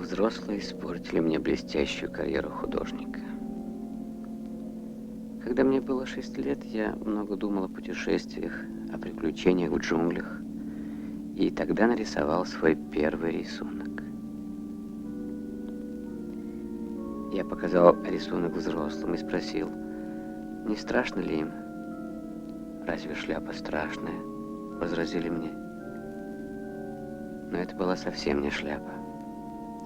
взрослые испортили мне блестящую карьеру художника. Когда мне было 6 лет, я много думал о путешествиях, о приключениях в джунглях, и тогда нарисовал свой первый рисунок. Я показал рисунок взрослым и спросил, не страшно ли им? «Разве шляпа страшная?» — возразили мне. Но это была совсем не шляпа.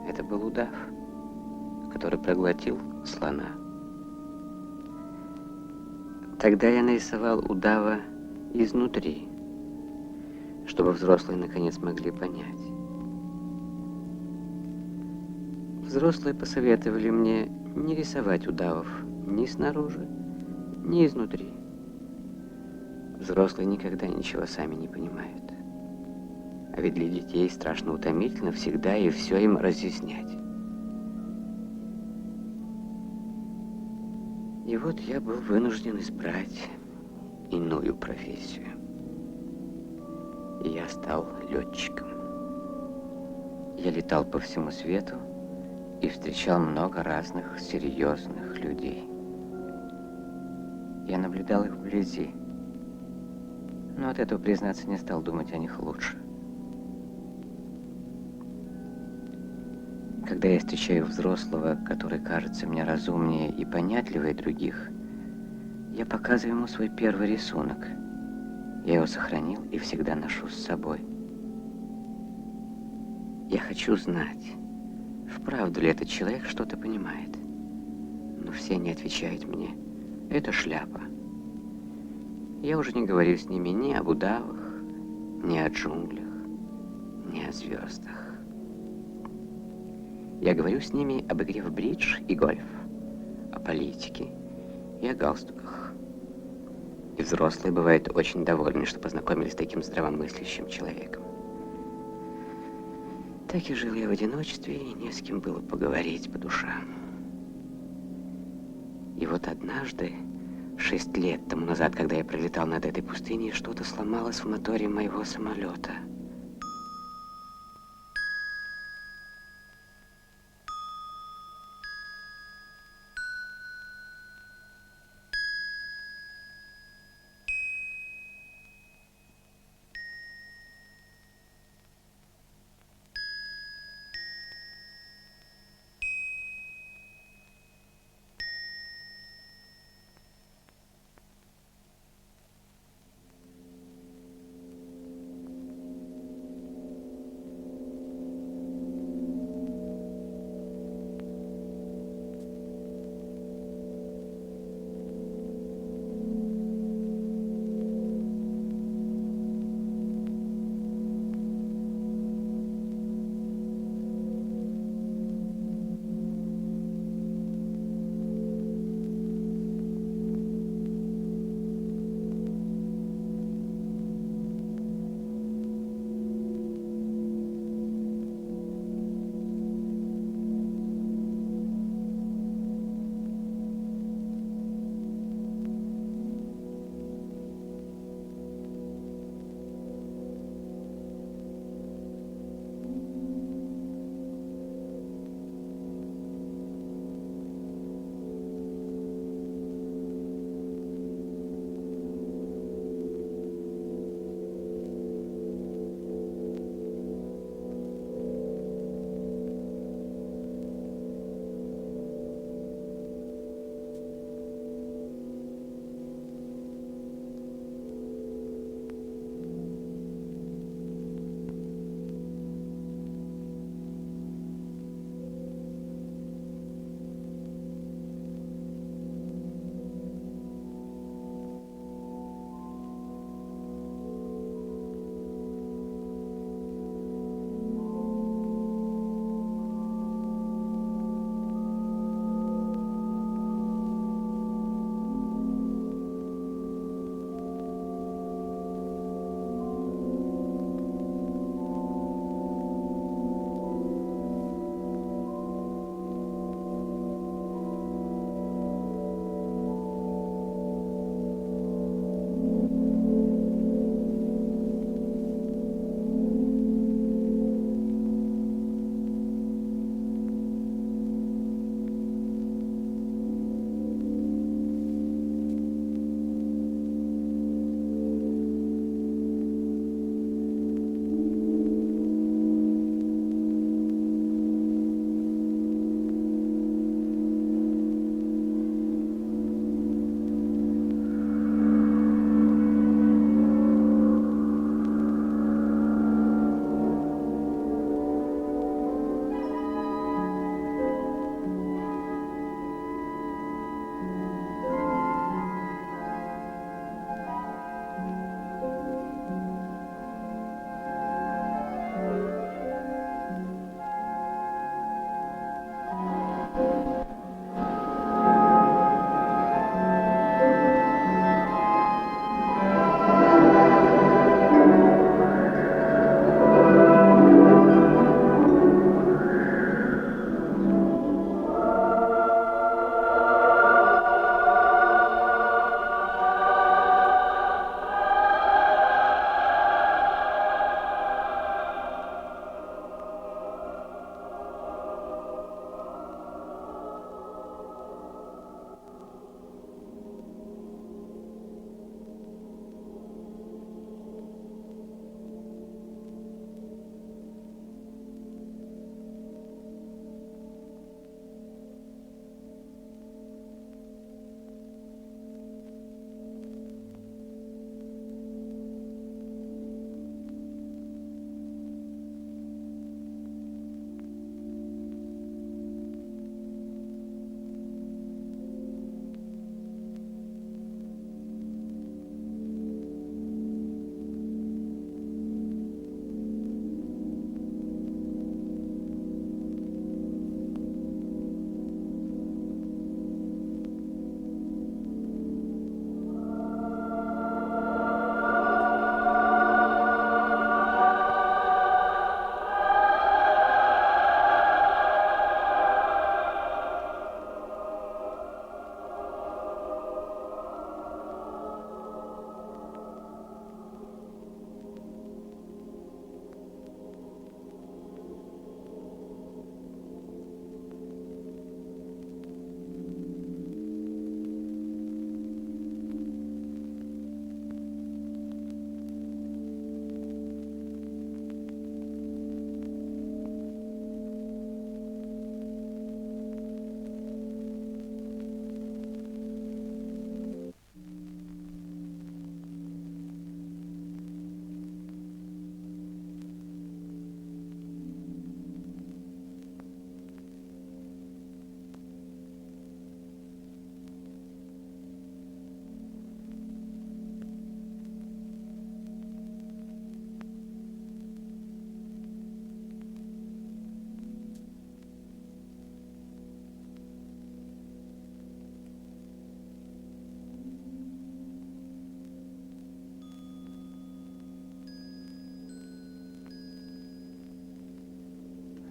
Это был удав, который проглотил слона. Тогда я нарисовал удава изнутри, чтобы взрослые наконец могли понять. Взрослые посоветовали мне не рисовать удавов ни снаружи, ни изнутри. Взрослые никогда ничего сами не понимают. А ведь для детей страшно утомительно всегда и все им разъяснять. И вот я был вынужден избрать иную профессию. И я стал летчиком. Я летал по всему свету и встречал много разных серьезных людей. Я наблюдал их вблизи, но от этого, признаться, не стал думать о них лучше. Когда я встречаю взрослого, который кажется мне разумнее и понятливее других, я показываю ему свой первый рисунок. Я его сохранил и всегда ношу с собой. Я хочу знать, вправду ли этот человек что-то понимает. Но все они отвечают мне, это шляпа. Я уже не говорю с ними ни об удавах, ни о джунглях, ни о звездах. Я говорю с ними об игре в бридж и гольф, о политике и о галстуках. И взрослые бывают очень довольны, что познакомились с таким здравомыслящим человеком. Так и жил я в одиночестве, и не с кем было поговорить по душам. И вот однажды, 6 лет тому назад, когда я пролетал над этой пустыней, что-то сломалось в моторе моего самолета.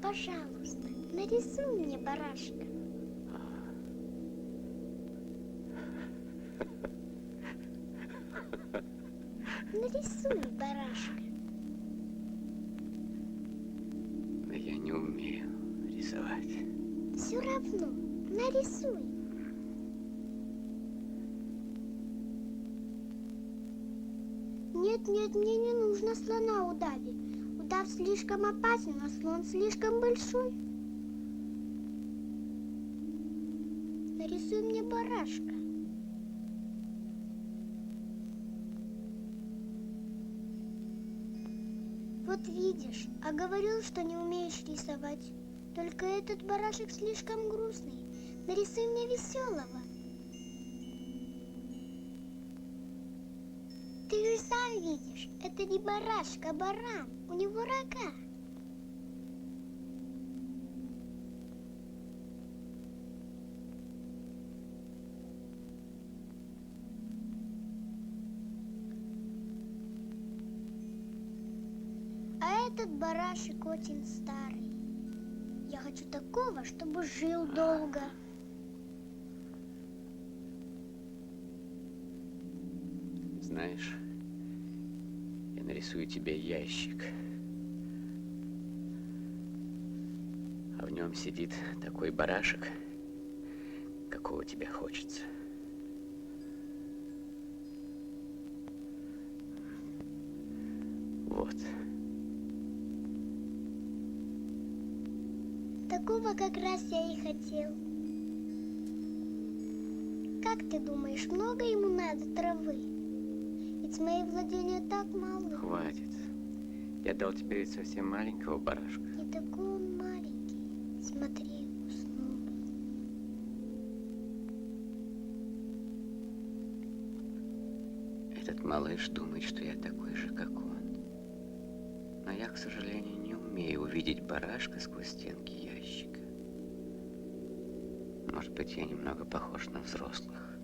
пожалуйста, нарисуй мне барашка. Нарисуй барашка. Да я не умею рисовать. Все равно, нарисуй. Нет, нет, мне не нужно слона удавить. Удав слишком опасен, а слон слишком большой. Нарисуй мне барашка. Вот видишь, а говорил, что не умеешь рисовать. Только этот барашек слишком грустный. Нарисуй мне веселого. Ты же сам видишь, это не барашек, а баран. У него рога. А этот барашек очень старый. Я хочу такого, чтобы жил долго. Знаешь, я нарисую тебе ящик. А в нем сидит такой барашек, какого тебе хочется. Вот. Такого как раз я и хотел. Как ты думаешь, много ему надо травы? Ведь мои владения так малы. Хватит. Я дал тебе ведь совсем маленького барашка. Не такой он маленький. Смотри, уснул. Этот малыш думает, что я такой же, как он. Но я, к сожалению, не умею увидеть барашка сквозь стенки ящика. Может быть, я немного похож на взрослых.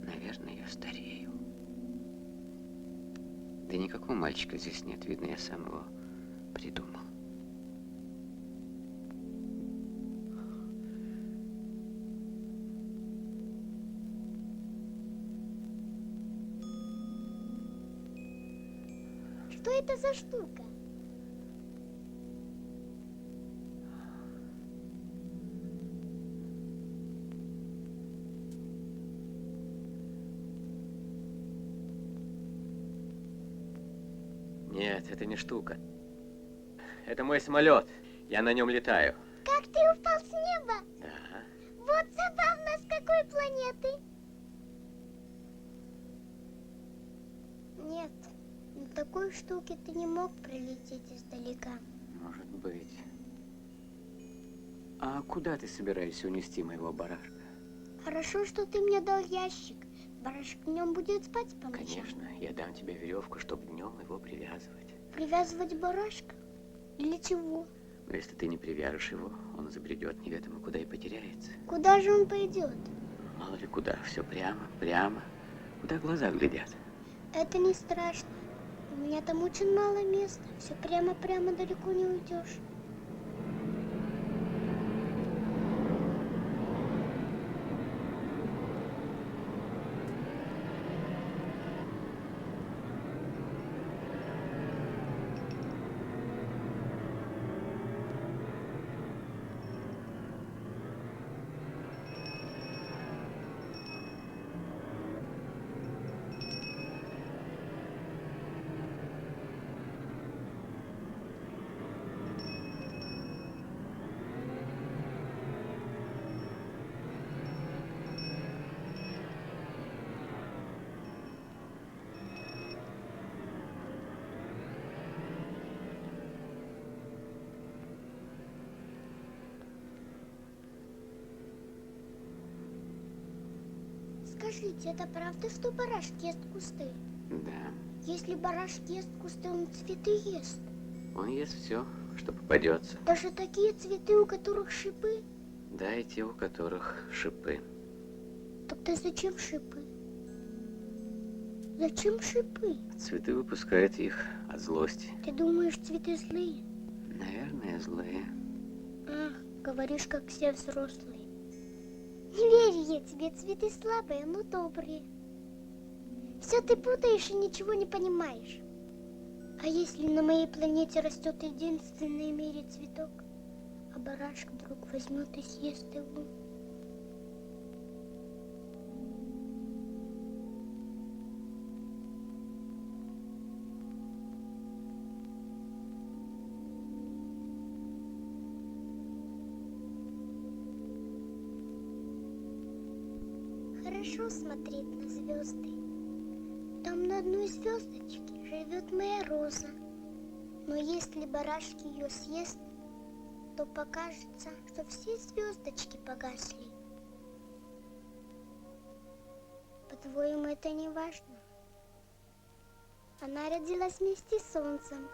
Наверное, я старею. Да никакого мальчика здесь нет, видно, я сам его придумал. Что это за штука? Нет, это не штука. Это мой самолет. Я на нем летаю. Как ты упал с неба? Да. Вот забавно, с какой планеты? Нет, на такой штуке ты не мог прилететь издалека. Может быть. А куда ты собираешься унести моего барашка? Хорошо, что ты мне дал ящик. Барашек в нем будет спать по ночам. Конечно, я дам тебе веревку, чтобы днем его привязывать. Привязывать барашка? Для чего? Но если ты не привяжешь его, он забредет неведомо куда и потеряется. Куда же он пойдет? Мало ли куда, все прямо, прямо, куда глаза глядят. Это не страшно. У меня там очень мало места. Все прямо-прямо далеко не уйдешь. Скажите, это правда, что барашек ест кусты? Да, Если барашек ест кусты, он цветы ест. он ест все, что попадется. Даже такие цветы, у которых шипы? Да, и те, у которых шипы. Тогда зачем шипы? Зачем шипы? Цветы выпускают их от злости. Ты думаешь, цветы злые? Наверное, злые. Ах, говоришь, как все взрослые. Не верю я тебе, цветы слабые, но добрые. Все ты путаешь и ничего не понимаешь. А если на моей планете растет единственный в мире цветок, а барашек вдруг возьмет и съест его? Хорошо смотреть на звезды. Там на одной звездочке живет моя роза. Но если барашек ее съест, то покажется, что все звездочки погасли. По-твоему, это не важно? Она родилась вместе с солнцем.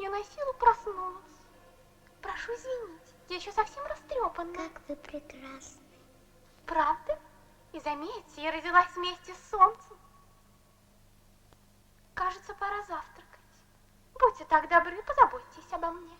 Я на силу проснулась. Прошу извинить, я еще совсем растрепанная. Как вы прекрасны. Правда? И заметьте, я родилась вместе с солнцем. Кажется, пора завтракать. Будьте так добры, позаботьтесь обо мне.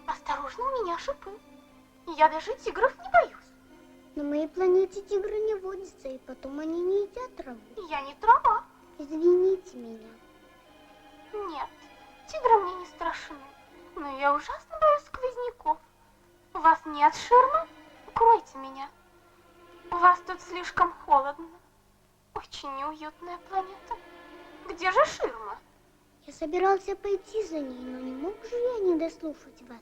Осторожно, у меня шипы. Я даже тигров не боюсь. На моей планете тигры не водятся, и потом они не едят траву. Я не трава. Извините меня. Нет, тигры мне не страшны. Но я ужасно боюсь сквозняков. У вас нет ширмы? Укройте меня. У вас тут слишком холодно. Очень неуютная планета. Где же ширма? Я собирался пойти за ней, но не мог же я не дослушать вас.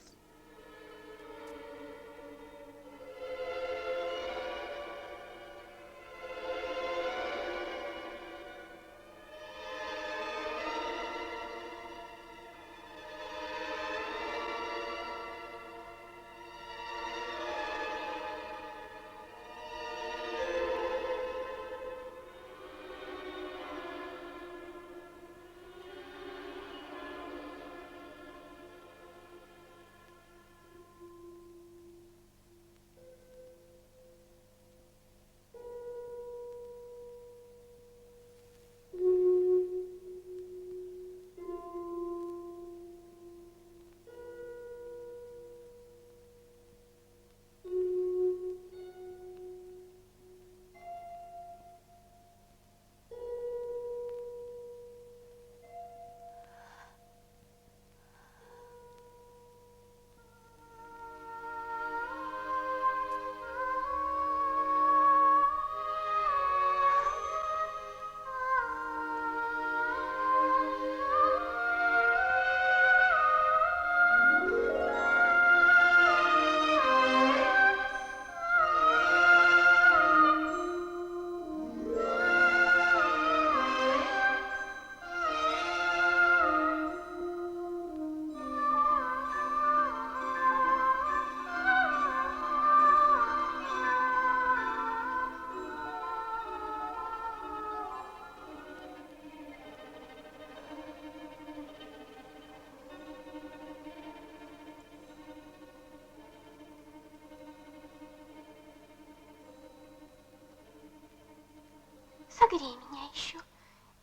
Согрей меня еще.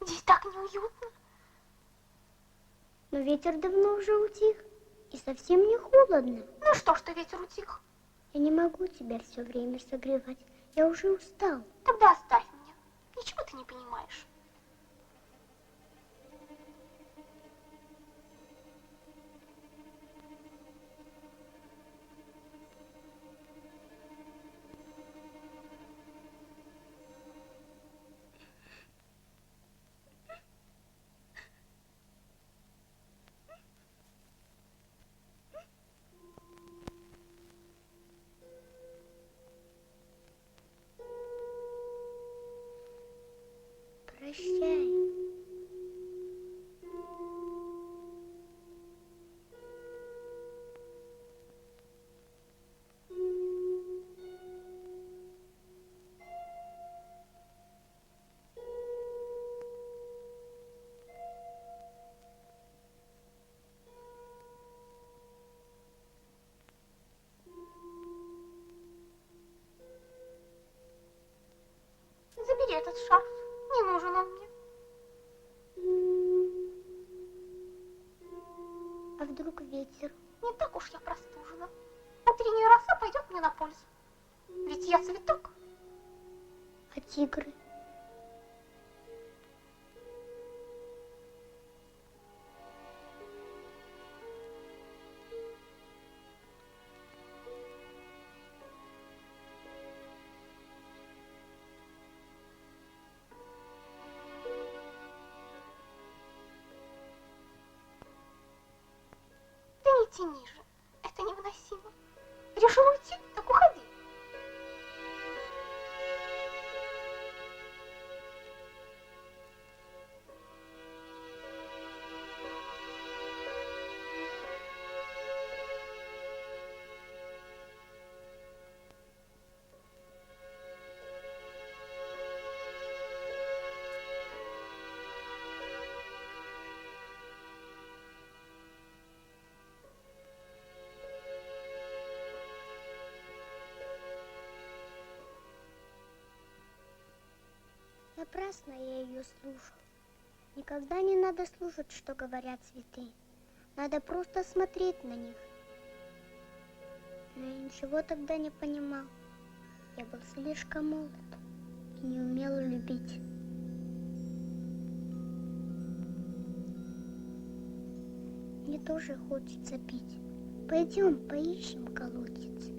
Здесь так неуютно. Но ветер давно уже утих, и совсем не холодно. Ну что ветер утих? Я не могу тебя все время согревать. Я уже устал. Тогда оставь меня. Ничего ты не понимаешь. Прощай. Забери этот шарф. Не нужен он мне. А вдруг ветер? Не так уж я простужена. Утренняя роса пойдет мне на пользу. Ведь я цветок. А тигры? Да не тяни же. Это невыносимо. Решил уйти? Так уходи. Напрасно я ее слушал. Никогда не надо слушать, что говорят цветы. Надо просто смотреть на них. Но я ничего тогда не понимал. Я был слишком молод и не умел любить. Мне тоже хочется пить. Пойдем, поищем колодец.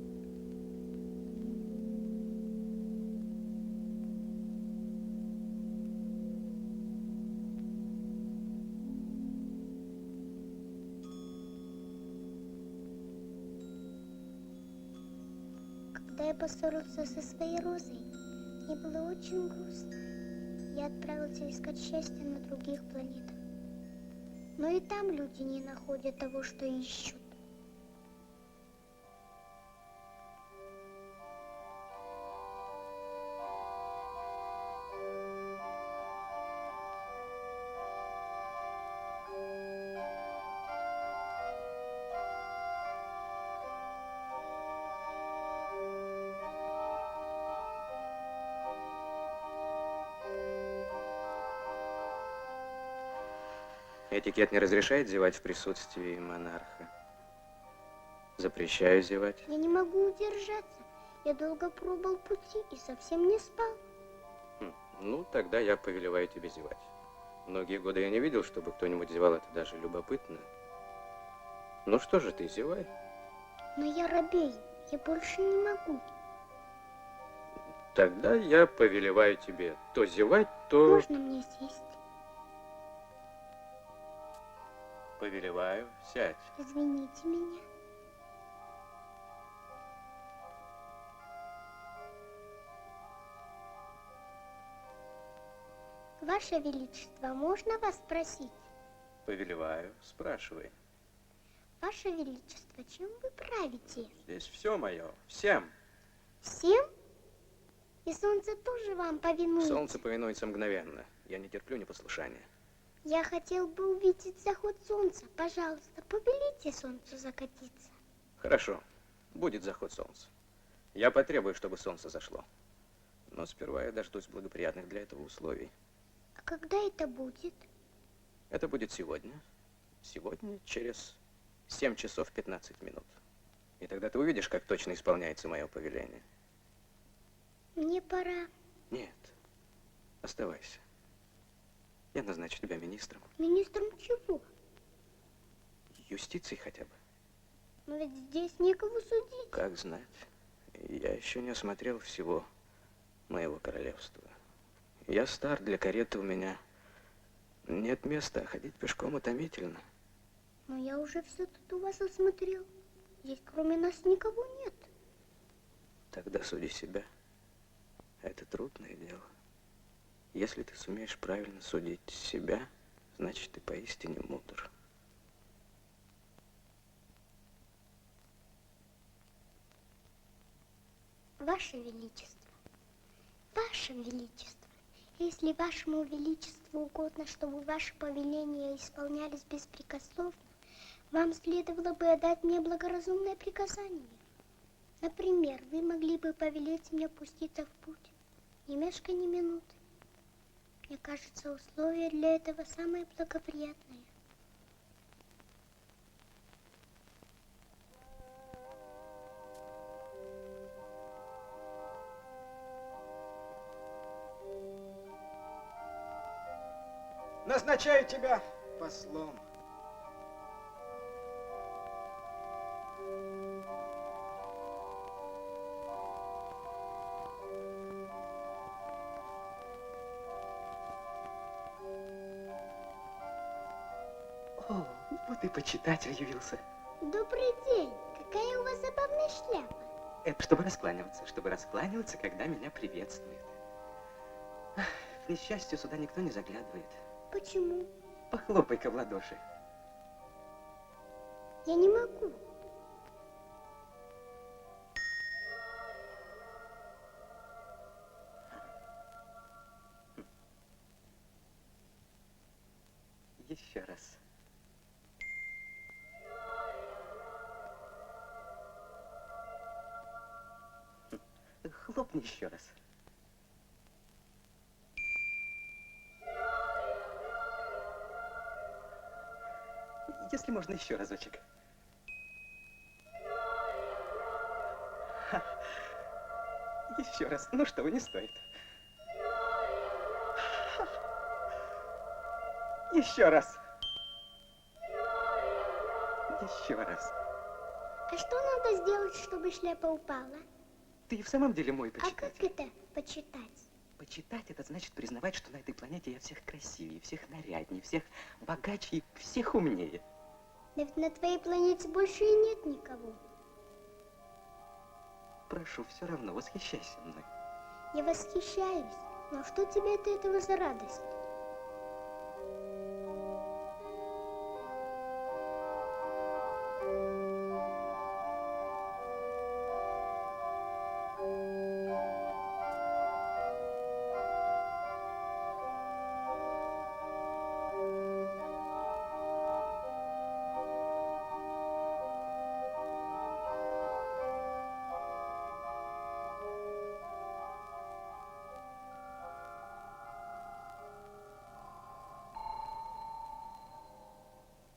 Когда я поссорился со своей розой, мне было очень грустно. Я отправился искать счастье на других планетах. Но и там люди не находят того, что ищут. Этикет не разрешает зевать в присутствии монарха. Запрещаю зевать. Я не могу удержаться. Я долго пробыл пути и совсем не спал. Ну, тогда я повелеваю тебе зевать. Многие годы я не видел, чтобы кто-нибудь зевал, это даже любопытно. Ну что же ты, зевай. Но я робею, я больше не могу. Тогда я повелеваю тебе то зевать, то... Можно мне сесть? Повелеваю, сядь. Извините меня. Ваше Величество, можно вас спросить? Повелеваю, спрашивай. Ваше Величество, чем вы правите? Здесь все мое, всем. Всем? И солнце тоже вам повинуется? Солнце повинуется мгновенно. Я не терплю непослушания. Я хотел бы увидеть заход солнца. Пожалуйста, повелите солнцу закатиться. Хорошо, будет заход солнца. Я потребую, чтобы солнце зашло. Но сперва я дождусь благоприятных для этого условий. А когда это будет? Это будет сегодня. Сегодня через 7 часов 15 минут. И тогда ты увидишь, как точно исполняется мое повеление. Мне пора. Нет, оставайся. Я назначу тебя министром. Министром чего? Юстиции хотя бы. Но ведь здесь некого судить. Как знать. Я еще не осмотрел всего моего королевства. Я стар, для кареты у меня нет места, а ходить пешком утомительно. Но я уже все тут у вас осмотрел. Здесь кроме нас никого нет. Тогда суди себя. Это трудное дело. Если ты сумеешь правильно судить себя, значит, ты поистине мудр. Ваше Величество, Ваше Величество, если Вашему Величеству угодно, чтобы ваши повеления исполнялись беспрекословно, вам следовало бы отдать мне благоразумное приказание. Например, вы могли бы повелеть мне пуститься в путь, не мешкая ни минуты. Мне кажется, условия для этого самые благоприятные. Назначаю тебя послом. О, вот и почитатель явился. Добрый день. Какая у вас забавная шляпа. Это чтобы раскланиваться, когда меня приветствуют. Ах, к несчастью, сюда никто не заглядывает. Почему? Похлопай-ка в ладоши. Я не могу. Еще раз. Хлопни еще раз. Если можно, еще разочек. Ха. Еще раз. Ну что, не стоит. Ха. Еще раз. Еще раз. А что надо сделать, чтобы шляпа упала? Ты и в самом деле мой А почитатель. как это почитать? Почитать — это значит признавать, что на этой планете я всех красивее, всех наряднее, всех богаче и всех умнее. Да ведь на твоей планете больше и нет никого. Прошу, все равно восхищайся мной. Я восхищаюсь. Но что тебе от этого за радость?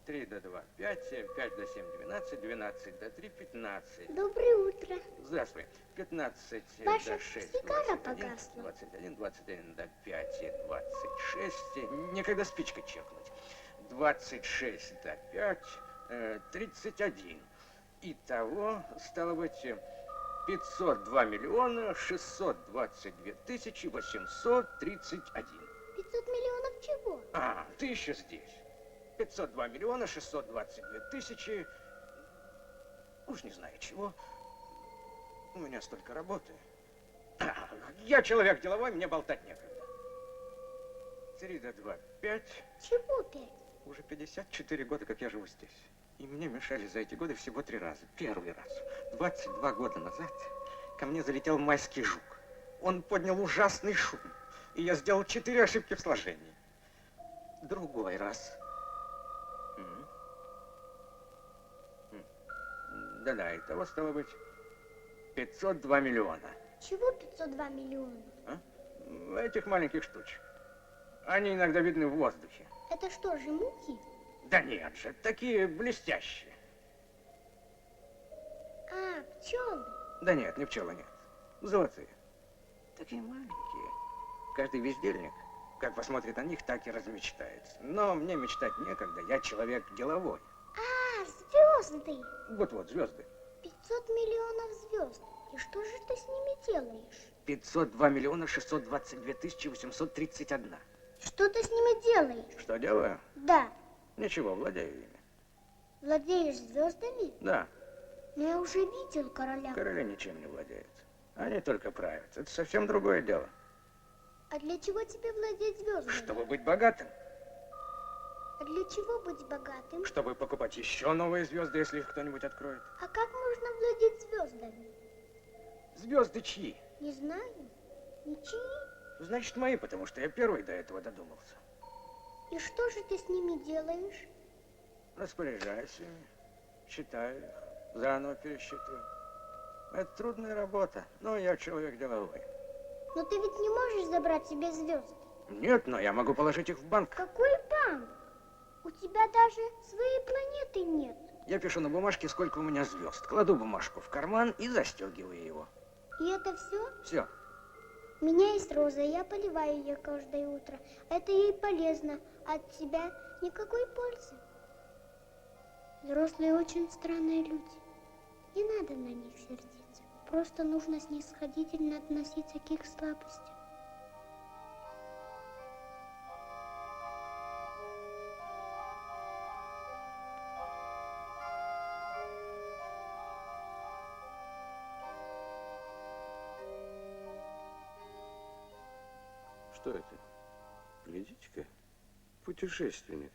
Три до 2, 5, 7, 5 до 7, 12, 12 до 3, 15. Доброе утро. Здравствуй. 15 Ваша до 6, сигара 21, погасла. 21, 21 до 5 и 26. Некогда спичкой чекнуть. 26 до 5, 31. Итого, стало быть, 502 миллиона 622 тысячи 831. 500 миллионов чего? А, ты еще здесь. 502 миллиона 622 тысячи... Уж не знаю чего. У меня столько работы. Я человек деловой, мне болтать некогда. 3 до 2, 5. Чего 5? Уже 54 года, как я живу здесь. И мне мешали за эти годы всего 3 раза. Первый раз. 22 года назад ко мне залетел майский жук. Он поднял ужасный шум. И я сделал 4 ошибки в сложении. Другой раз. Да-да, итого стало быть 502 миллиона. Чего 502 миллиона? А? Этих маленьких штучек. Они иногда видны в воздухе. Это что же, мухи? Да нет же, такие блестящие. А, пчелы. Да нет, не пчелы, нет. Золотые. Такие маленькие. Каждый бездельник, как посмотрит на них, так и размечтается. Но мне мечтать некогда, я человек деловой. А, звезды. Вот-вот, звезды. 500 миллионов звезд. И что же ты с ними делаешь? 502 миллиона 622 тысячи 831. Что ты с ними делаешь? Что делаю? Да. Ничего, владею ими. Владеешь звездами? Да, Но я уже видел короля. короли ничем не владеют. Они только правят. Это совсем другое дело. А для чего тебе владеть звездами? Чтобы быть богатым. А для чего быть богатым? Чтобы покупать еще новые звезды, если их кто-нибудь откроет. А как можно владеть звездами? Звезды чьи? Не знаю. Ничьи. Значит, мои, потому что я первый до этого додумался. И что же ты с ними делаешь? Распоряжаюсь ими, считаю их, заново пересчитываю. Это трудная работа, но я человек деловой. Но ты ведь не можешь забрать себе звезды. Нет, но я могу положить их в банк. Какой банк? У тебя даже своей планеты нет. Я пишу на бумажке, сколько у меня звезд. Кладу бумажку в карман и застегиваю его. И это все? Все. У меня есть роза, и я поливаю ее каждое утро. Это ей полезно, а от тебя никакой пользы. Взрослые очень странные люди. Не надо на них сердиться. Просто нужно снисходительно относиться к их слабостям. Что это? Глядите-ка, путешественник.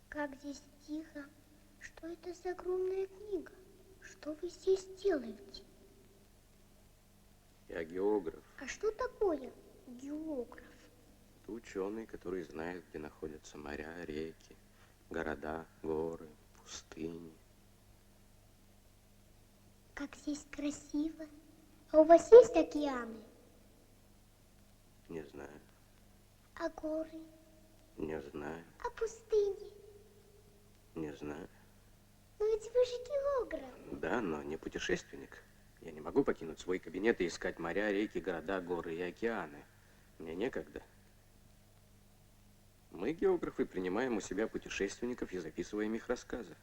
Как здесь тихо. Что это за огромная книга? Что вы здесь делаете? Я географ. А что такое географ? Это ученый, который знает, где находятся моря, реки, города, горы, пустыни. Как здесь красиво. А у вас есть океаны? Не знаю, А горы? не знаю, А пустыни? не знаю. Но ведь вы же географ. Да, но не путешественник. Я не могу покинуть свой кабинет и искать моря, реки, города, горы и океаны. Мне некогда. Мы, географы, принимаем у себя путешественников и записываем их рассказы.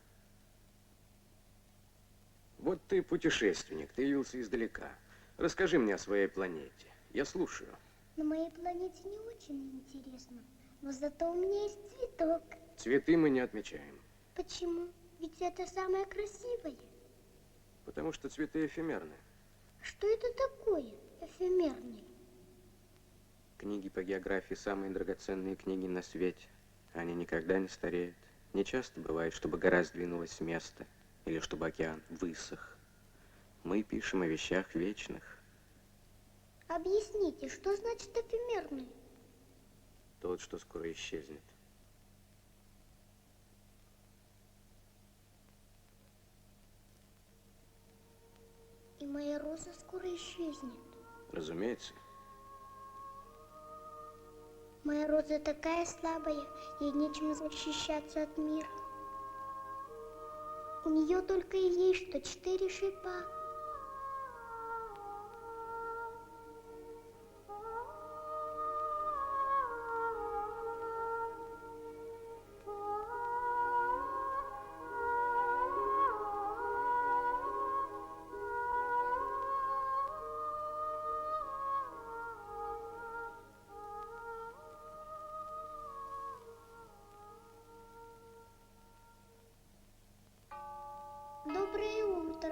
Вот ты путешественник, ты явился издалека. Расскажи мне о своей планете. Я слушаю. На моей планете не очень интересно. Но зато у меня есть цветок. Цветы мы не отмечаем, Почему? Ведь это самое красивое. потому что цветы эфемерны. Что это такое эфемерный? Книги по географии самые драгоценные книги на свете. Они никогда не стареют. Не часто бывает, чтобы гора сдвинулась с места, или чтобы океан высох. Мы пишем о вещах вечных. Объясните, что значит эфемерный? Тот, что скоро исчезнет. И моя роза скоро исчезнет. Разумеется. Моя роза такая слабая, ей нечем защищаться от мира. У нее только и есть что 4 шипа. Доброе утро.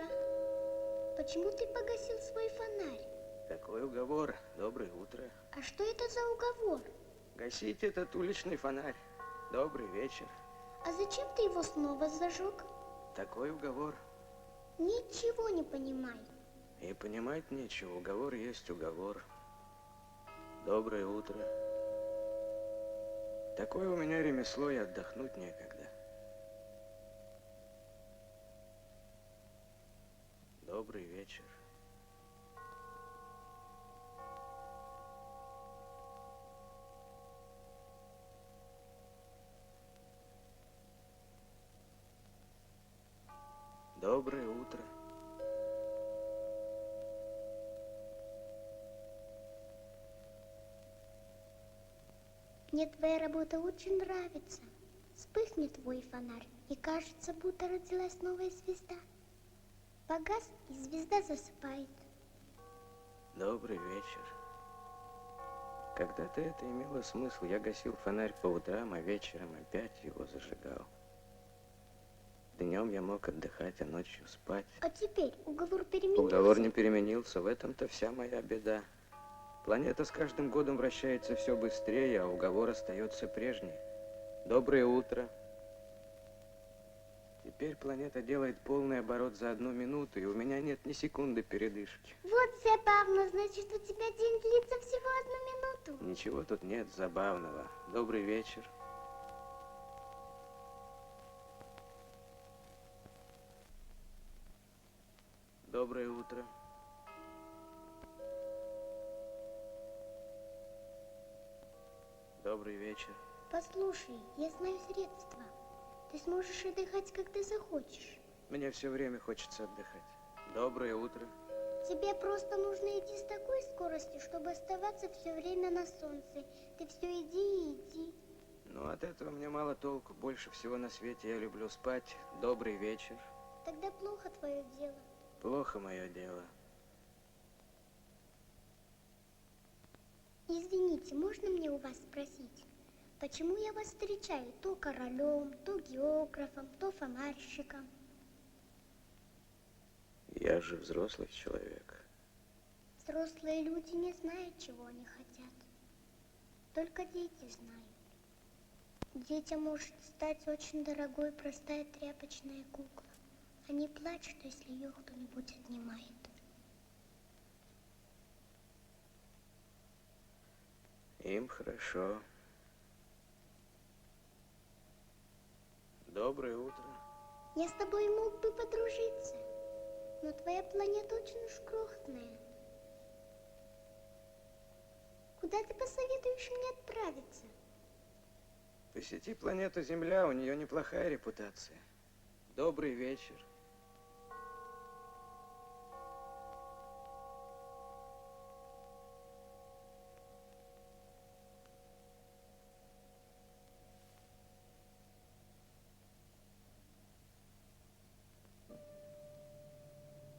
Почему ты погасил свой фонарь? Такой уговор. Доброе утро. А что это за уговор? Гасить этот уличный фонарь. Добрый вечер. А зачем ты его снова зажег? Такой уговор. Ничего не понимаю. И понимать нечего. Уговор есть уговор. Доброе утро. Такое у меня ремесло, и отдохнуть некогда. Доброе утро. Мне твоя работа очень нравится. Вспыхнет твой фонарь, и кажется, будто родилась новая звезда. Погас, и звезда засыпает. Добрый вечер. Когда-то это имело смысл. Я гасил фонарь по утрам, а вечером опять его зажигал. Днем я мог отдыхать, а ночью спать. А теперь уговор переменился. Уговор не переменился, в этом-то вся моя беда. Планета с каждым годом вращается все быстрее, а уговор остается прежний. Доброе утро. Теперь планета делает полный оборот за 1 минуту, и у меня нет ни секунды передышки. Вот забавно, значит, у тебя день длится всего 1 минуту. Ничего тут нет забавного. Добрый вечер. Доброе утро. Добрый вечер. Послушай, я знаю средства. Ты сможешь отдыхать, когда захочешь. Мне все время хочется отдыхать. Доброе утро. Тебе просто нужно идти с такой скоростью, чтобы оставаться все время на солнце. Ты все иди и иди. Ну, от этого мне мало толку. Больше всего на свете я люблю спать. Добрый вечер. Тогда плохо твое дело. Плохо мое дело. Извините, можно мне у вас спросить, почему я вас встречаю то королем, то географом, то фонарщиком? Я же взрослый человек. Взрослые люди не знают, чего они хотят. Только дети знают. Детям может стать очень дорогой простая тряпочная кукла. Они плачут, если ее кто-нибудь отнимает. Им хорошо. Доброе утро. Я с тобой мог бы подружиться, но твоя планета очень уж крохотная. Куда ты посоветуешь мне отправиться? Посети планету Земля, у нее неплохая репутация. Добрый вечер.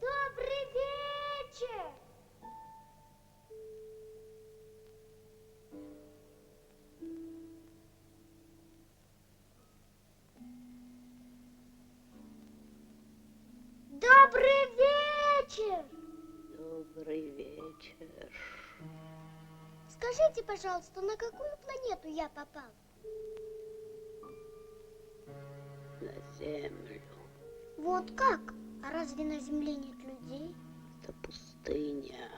Добрый вечер! Добрый вечер! Добрый вечер. Скажите, пожалуйста, на какую планету я попал? На землю. Вот как? А разве на Земле нет людей? Это пустыня.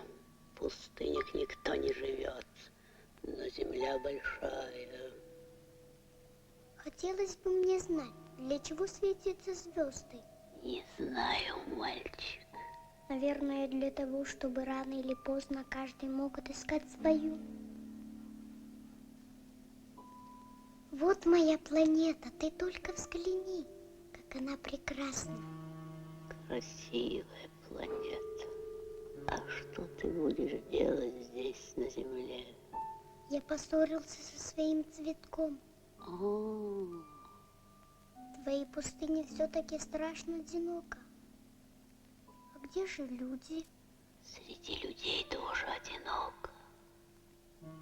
В пустынях никто не живет. Но земля большая. Хотелось бы мне знать, для чего светятся звезды. Не знаю, мальчик. Наверное, для того, чтобы рано или поздно каждый мог отыскать свою. Вот моя планета, ты только взгляни, как она прекрасна. Красивая планета. А что ты будешь делать здесь, на земле? Я поссорился со своим цветком. О, В твоей пустыне все-таки страшно одиноко. А где же люди? среди людей тоже одиноко.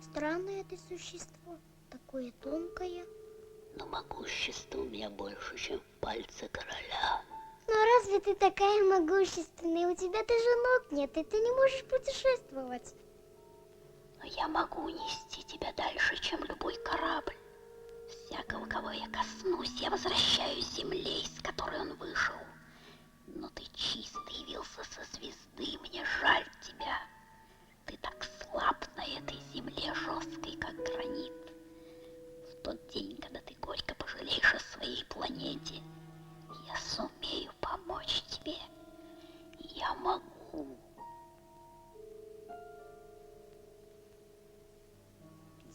Странное это существо, такое тонкое. Но могущество у меня больше, чем в пальце короля. Но разве ты такая могущественная? У тебя даже ног нет, и ты не можешь путешествовать. Но я могу унести тебя дальше, чем любой корабль. Всякого, кого я коснусь, я возвращаю с земли, с которой он вышел. Но ты чисто явился со звезды, мне жаль тебя. Ты так слаб на этой земле, жесткой, как гранит. В тот день, когда ты горько пожалеешь о своей планете, я сумею помочь тебе. Я могу.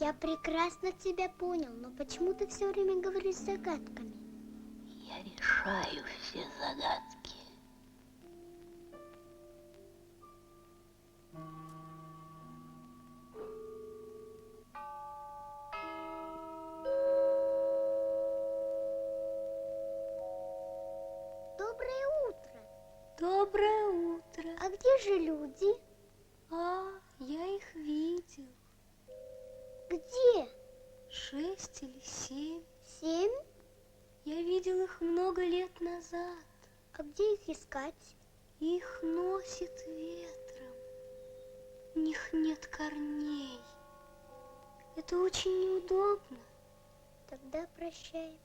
Я прекрасно тебя понял, но почему ты все время говоришь загадками? Я решаю все загадки. Я их видел. Где? 6 или 7. 7? Я видел их много лет назад. А где их искать? Их носит ветром. У них нет корней. Это очень неудобно. Тогда прощай.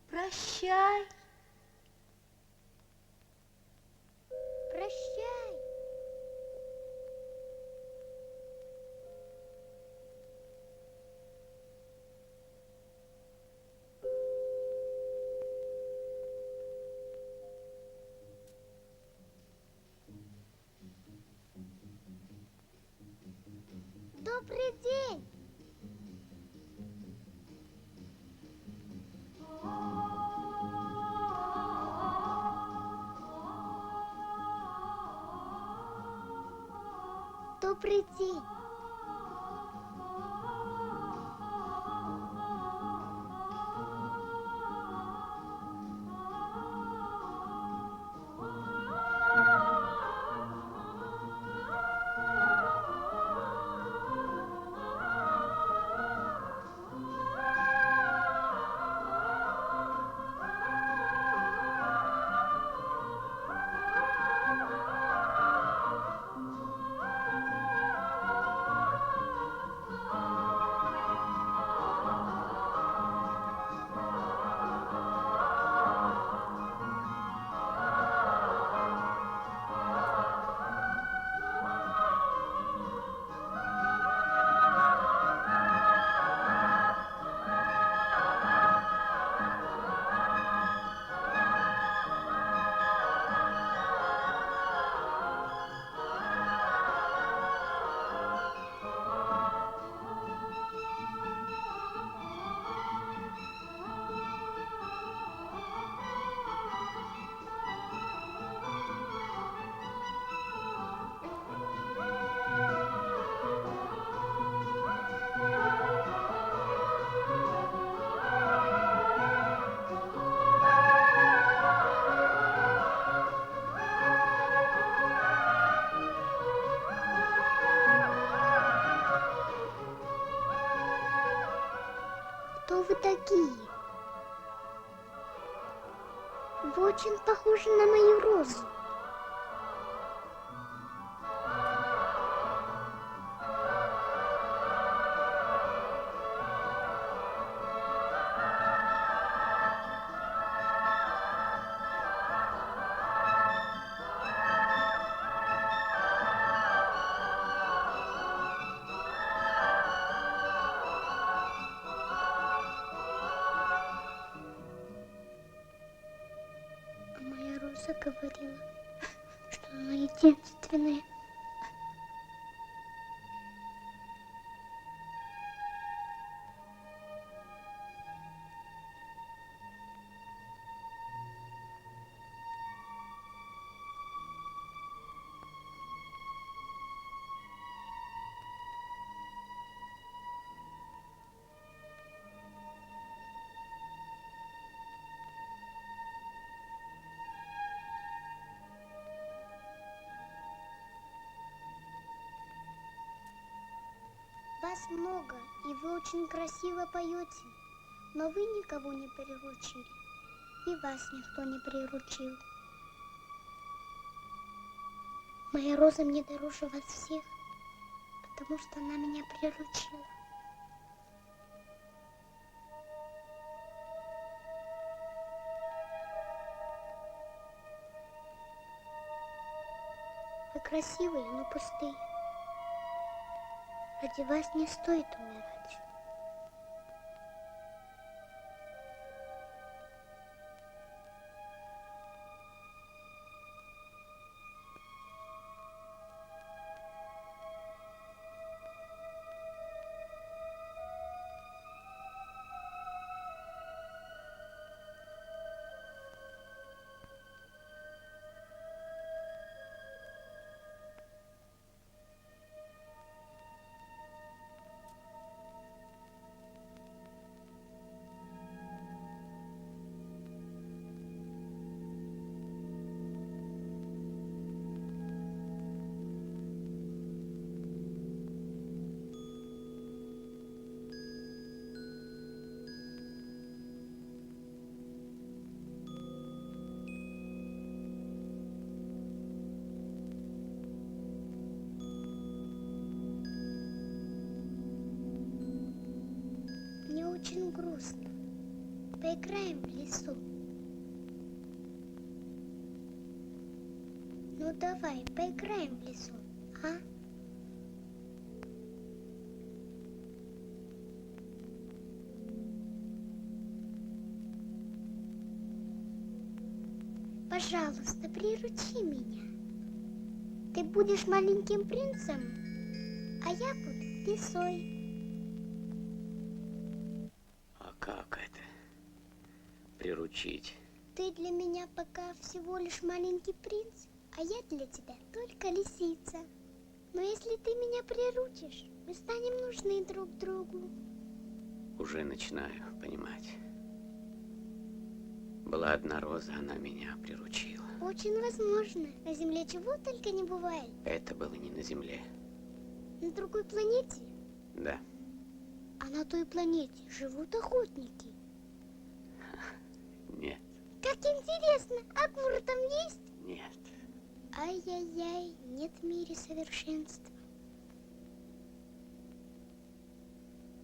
Прощай. Прощай. Добрый день. Добрый день. Кто вы такие? Вы очень похожи на мою розу. А моя роза говорила, что она единственная. Вас много, и вы очень красиво поете, но вы никого не приручили, и вас никто не приручил. Моя роза мне дороже вас всех, потому что она меня приручила. Вы красивые, но пустые. Ради вас не стоит умирать. поиграем в лесу? Ну давай, поиграем в лесу, а? Пожалуйста, приручи меня. Ты будешь маленьким принцем, а я буду лисой. А как это? Приручить? Ты для меня пока всего лишь маленький принц, а я для тебя только лисица. Но если ты меня приручишь, мы станем нужны друг другу. Уже начинаю понимать. Была одна роза, она меня приручила. Очень возможно. На Земле чего только не бывает. Это было не на Земле. На другой планете? Да. А на той планете живут охотники. Нет. Как интересно, а куры там есть? Нет. Ай-яй-яй, нет в мире совершенства.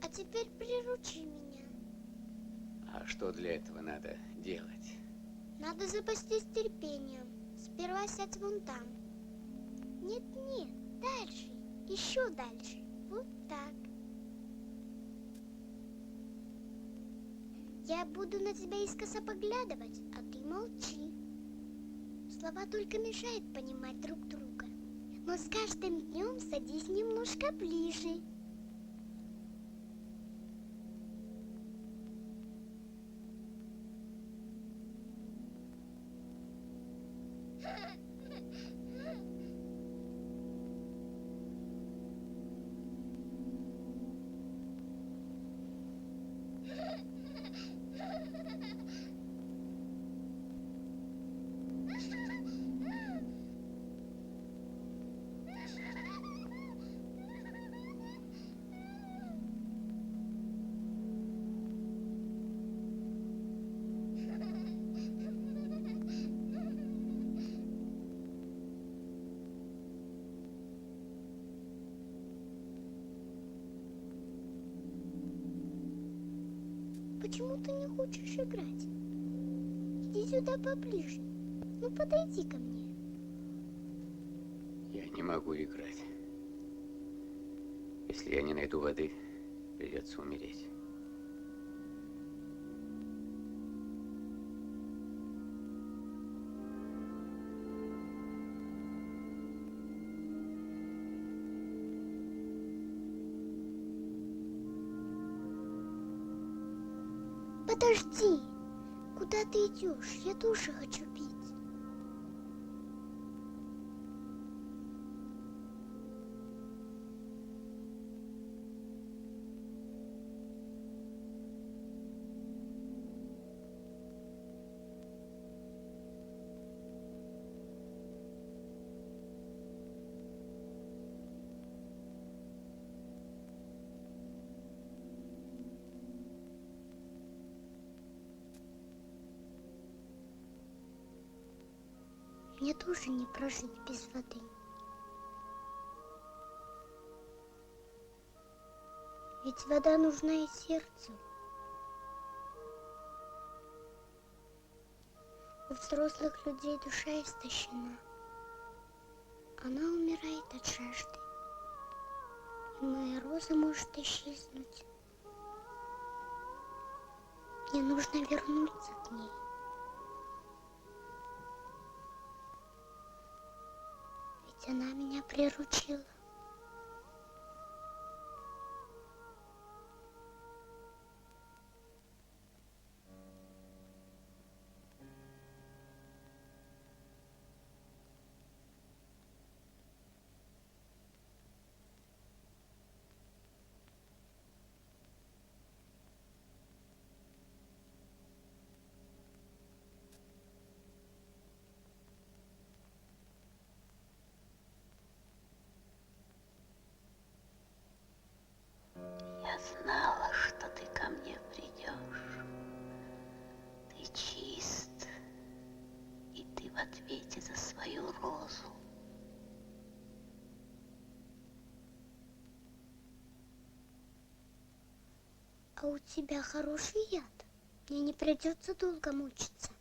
А теперь приручи меня. А что для этого надо делать? Надо запастись терпением. Сперва сядь вон там. Нет, дальше, еще дальше. Вот так. Я буду на тебя искоса поглядывать, а ты молчи. Слова только мешают понимать друг друга. Но с каждым днем садись немножко ближе. Почему ты не хочешь играть? Иди сюда поближе. Ну подойди ко мне. Я не могу играть. Если я не найду воды, придется умереть. Подожди. Куда ты идешь? Я тоже хочу пить. Мне тоже не прожить без воды. Ведь вода нужна и сердцу. У взрослых людей душа истощена. Она умирает от жажды. И моя роза может исчезнуть. Мне нужно вернуться к ней. Ведь она меня приручила. Я знала, что ты ко мне придешь. Ты чист, и ты в ответе за свою розу. А у тебя хороший яд. Мне не придется долго мучиться.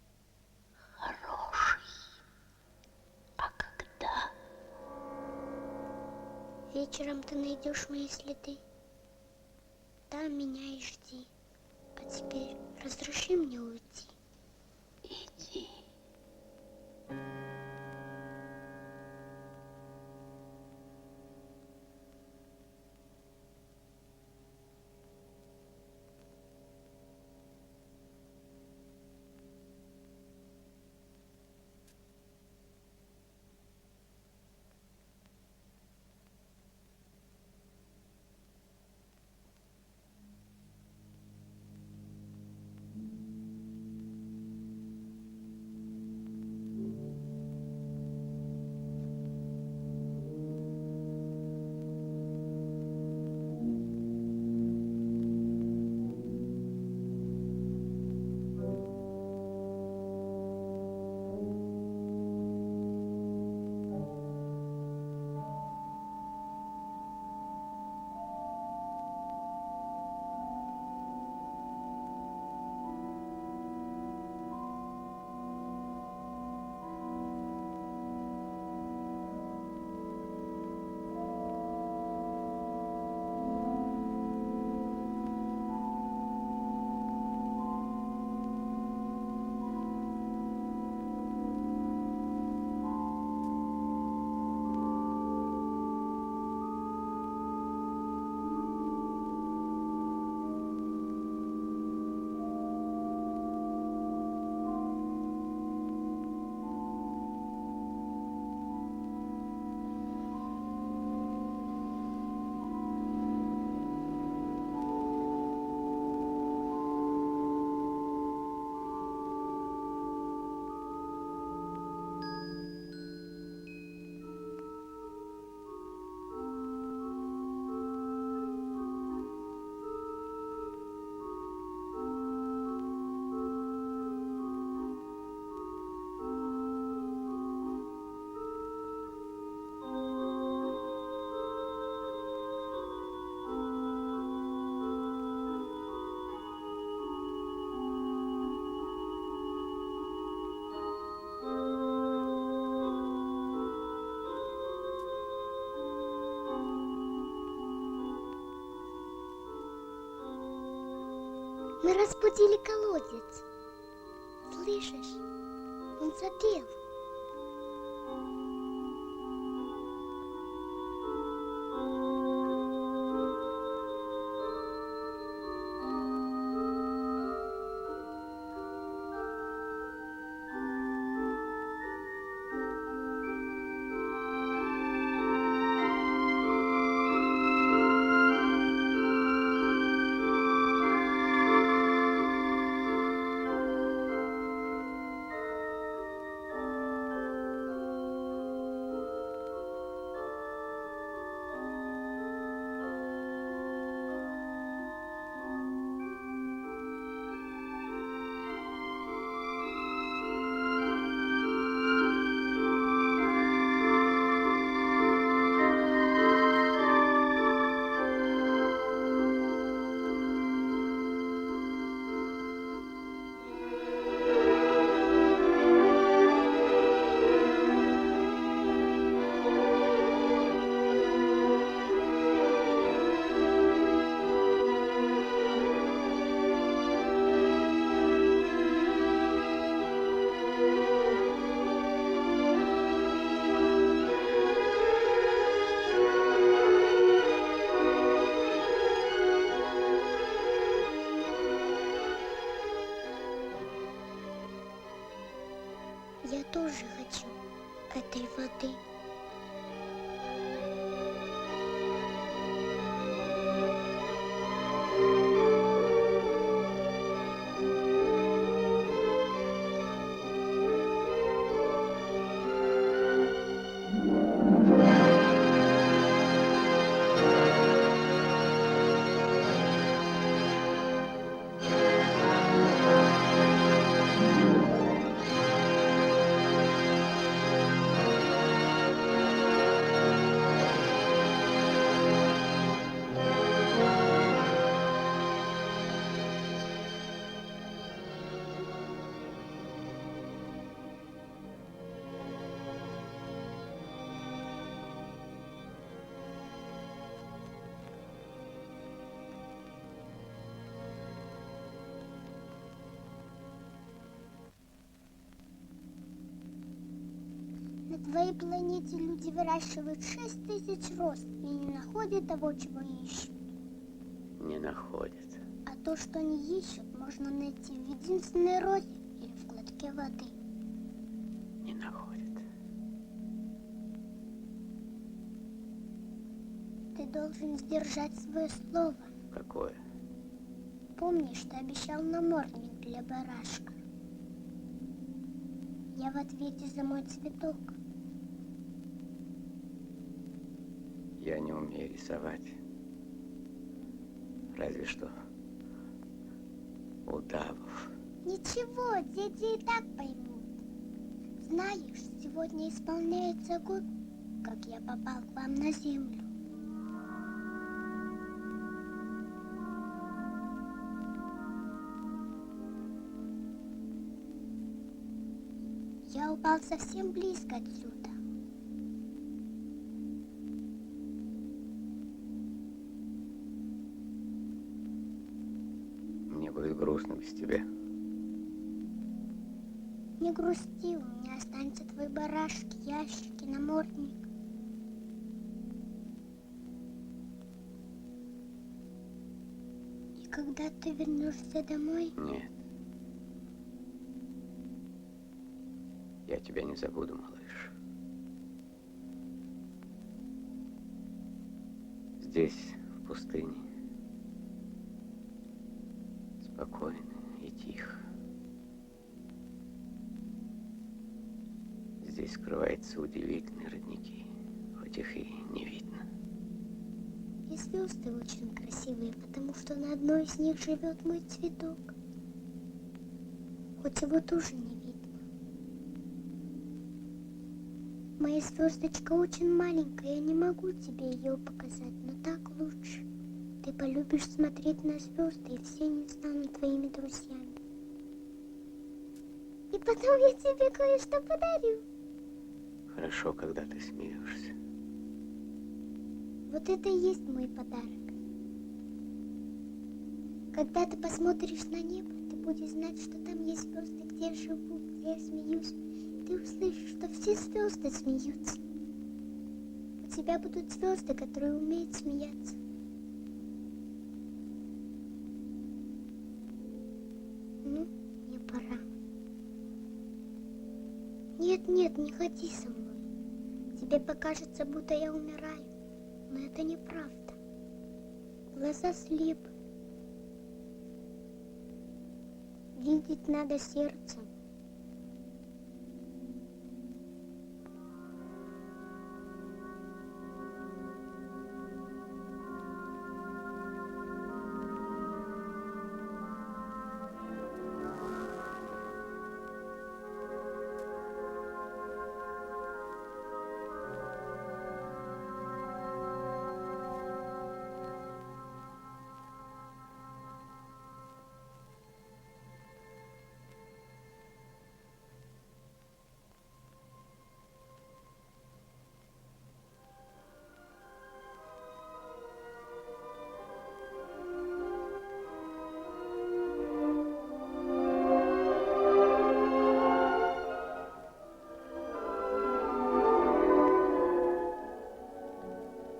Хороший. А когда? Вечером ты найдешь мои следы. Там меня и жди. А теперь разреши мне уйти. Иди. Мы разбудили колодец. Слышишь? Он запел. Я тоже хочу этой воды. На твоей планете люди выращивают 6000 роз и не находят того, чего ищут. Не находят. А то, что они ищут, можно найти в единственной розе или в глотке воды. Не находят. Ты должен сдержать свое слово. Какое? Помнишь, ты обещал намордник для барашка? Я в ответе за мой цветок. Я не умею рисовать. Разве что удавов. Ничего, дети и так поймут. Знаешь, сегодня исполняется год, как я попал к вам на землю. Я упал совсем близко отсюда. Мне будет грустно без тебя. Не грусти, у меня останется твой барашек, ящик и намордник. И когда ты вернешься домой, Нет. Я тебя не забуду, малыш. Здесь, в пустыне, спокойно и тихо. Здесь скрываются удивительные родники, хоть их и не видно. и звезды очень красивые, потому что на одной из них живет мой цветок. Хоть его тоже не видно. Моя звездочка очень маленькая, я не могу тебе ее показать, но так лучше. Ты полюбишь смотреть на звезды, и все они станут твоими друзьями. И потом я тебе кое-что подарю. Хорошо, когда ты смеешься. Вот это и есть мой подарок. Когда ты посмотришь на небо, ты будешь знать, что там есть звезды, где я живу, где я смеюсь. Ты услышишь, что все звезды смеются. У тебя будут звезды, которые умеют смеяться. Ну, мне пора. Нет, нет, не ходи со мной. Тебе покажется, будто я умираю. Но это неправда. Глаза слепы. Видеть надо сердцем.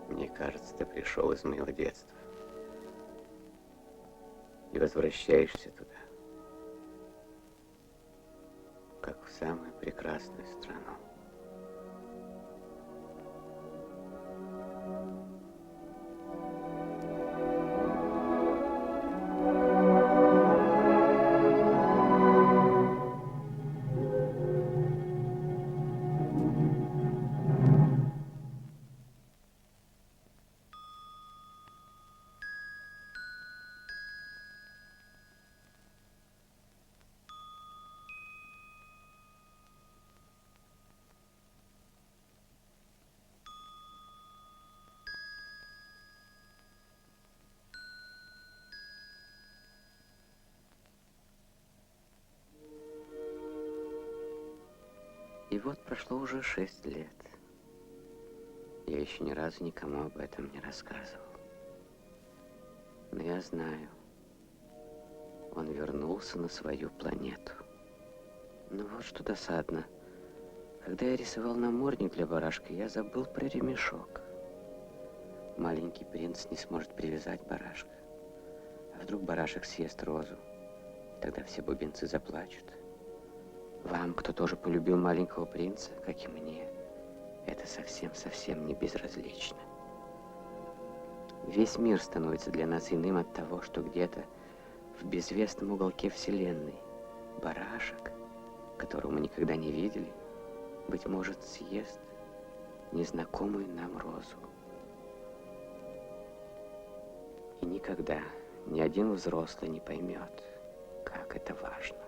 Мне кажется, ты пришел из моего детства и возвращаешься туда, как в самую прекрасную страну. И вот прошло уже 6 лет. Я еще ни разу никому об этом не рассказывал. Но я знаю, он вернулся на свою планету. Но вот что досадно. Когда я рисовал намордник для барашка, я забыл про ремешок. Маленький принц не сможет привязать барашка. А вдруг барашек съест розу? Тогда все бубенцы заплачут. Вам, кто тоже полюбил маленького принца, как и мне, это совсем не безразлично. Весь мир становится для нас иным от того, что где-то в безвестном уголке Вселенной барашек, которого мы никогда не видели, быть может, съест незнакомую нам розу. И никогда ни один взрослый не поймет, как это важно.